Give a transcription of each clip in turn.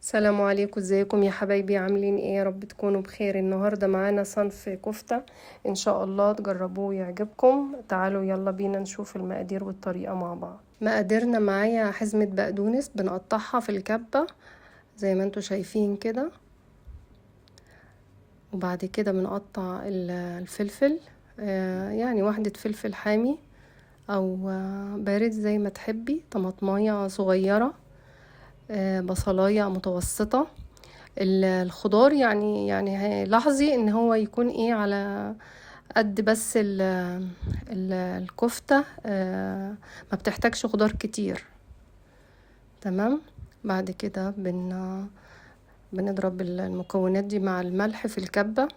السلام عليكم، ازيكم يا حبايبي؟ عاملين ايه؟ يا رب تكونوا بخير. النهارده معانا صنف كفتة ان شاء الله تجربوه ويعجبكم. تعالوا يلا بينا نشوف المقادير والطريقة مع بعض. مقاديرنا: معايا حزمة بقدونس بنقطعها في الكبة زي ما انتوا شايفين كده، وبعد كده بنقطع الفلفل، يعني واحدة فلفل حامي او بارد زي ما تحبي، طماطمايه صغيرة، بصلايه متوسطة. الخضار يعني لاحظي ان هو يكون ايه على قد بس الكفتة، ما بتحتاجش خضار كتير. تمام. بعد كده بنضرب المكونات دي مع الملح في الكبة.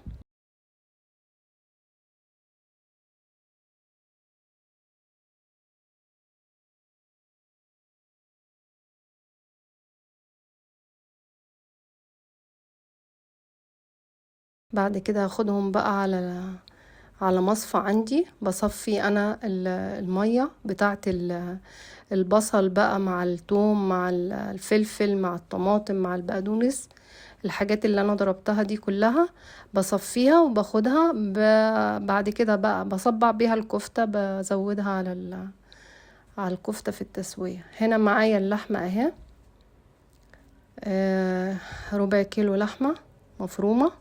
بعد كده هاخدهم بقى على مصفى عندي، بصفي انا المية بتاعت البصل بقى مع الثوم مع الفلفل مع الطماطم مع البقدونس، الحاجات اللي انا ضربتها دي كلها بصفيها وباخدها. بعد كده بقى بصبع بيها الكفتة، بزودها على الكفتة في التسوية. هنا معايا اللحمة اهي، ربع كيلو لحمة مفرومة،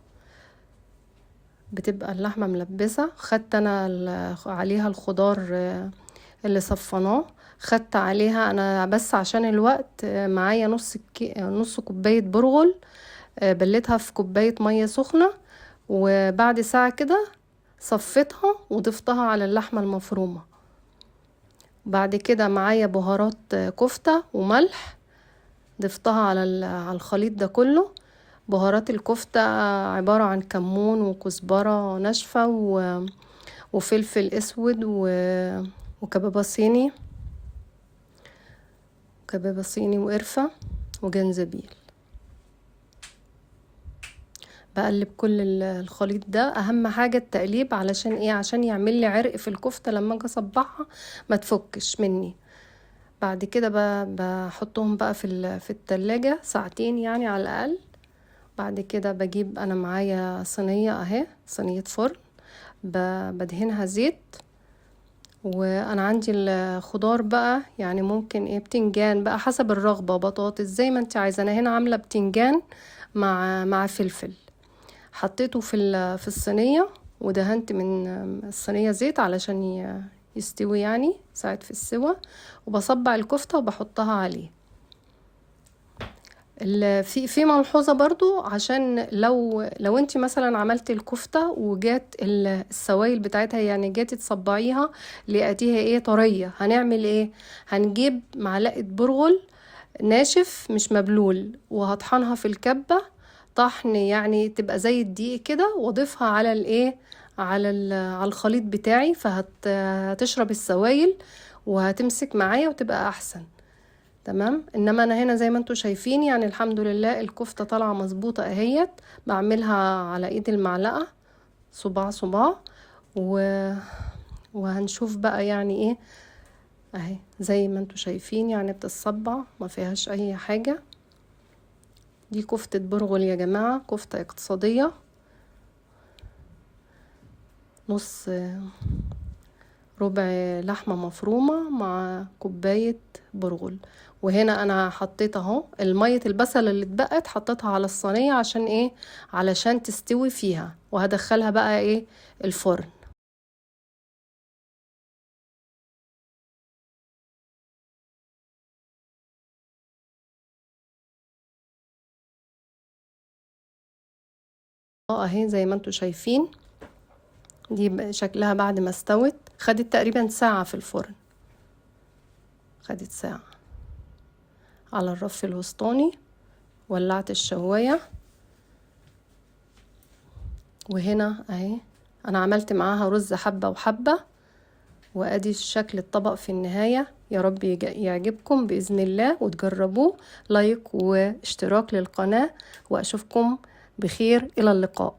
بتبقى اللحمة ملبسة. خدت انا عليها الخضار اللي صفناه، خدت عليها انا بس عشان الوقت معايا نص كوباية برغل، بليتها في كوباية مية سخنة، وبعد ساعة كده صفيتها وضفتها على اللحمة المفرومة. بعد كده معايا بهارات كفتة وملح، ضفتها على الخليط ده كله. بهارات الكفتة عبارة عن كمون وكزبرة ناشفة وفلفل اسود وكبابة صيني وقرفة وجنزبيل. بقلب كل الخليط ده. اهم حاجة التقليب، علشان ايه؟ عشان يعمل لي عرق في الكفتة لما اجي اصبعها ما تفكش مني. بعد كده بحطهم بقى في التلاجة ساعتين يعني على الاقل. بعد كده بجيب انا معايا صينية اهي، صينية فرن، بدهنها زيت. وانا عندي الخضار بقى، يعني ممكن ايه، بتنجان بقى حسب الرغبة، بطاطس زي ما انت عايزة. انا هنا عاملة بتنجان مع فلفل، حطيته في الصينية، ودهنت من الصينية زيت علشان يستوي يعني، ساعد في السوا. وبصبع الكفتة وبحطها عليه. في ملحوظة برضو، عشان لو انت مثلا عملت الكفتة وجات السوائل بتاعتها، يعني جاتي تصبعيها لقيتيها ايه طرية، هنعمل ايه؟ هنجيب معلقة برغل ناشف مش مبلول، وهطحنها في الكبة طحن يعني تبقى زي الدقيق كده، واضيفها على الايه، على الخليط بتاعي، فهتشرب السوائل وهتمسك معايا وتبقى احسن. تمام. انما انا هنا زي ما انتوا شايفين يعني الحمد لله الكفتة طالعة مظبوطة اهيت. بعملها على ايد المعلقة صباع صباع، وهنشوف بقى يعني ايه اهي زي ما انتوا شايفين، يعني بتتصبع ما فيهاش اي حاجة. دي كفتة برغل يا جماعة، كفتة اقتصادية، نص ربع لحمة مفرومة مع كوباية برغل. وهنا انا حطيت اهو المية البصل اللي اتبقت، حطيتها على الصينية عشان ايه؟ علشان تستوي فيها، وهدخلها بقى ايه الفرن. اهي زي ما انتوا شايفين، دي شكلها بعد ما استوت. خدت تقريبا ساعة في الفرن، خدت ساعة على الرف الوسطاني. ولعت الشواية، وهنا اهي انا عملت معاها رز حبة وحبة. وادي شكل الطبق في النهاية. يا رب يعجبكم بإذن الله وتجربوه. لايك واشتراك للقناة، واشوفكم بخير. الى اللقاء.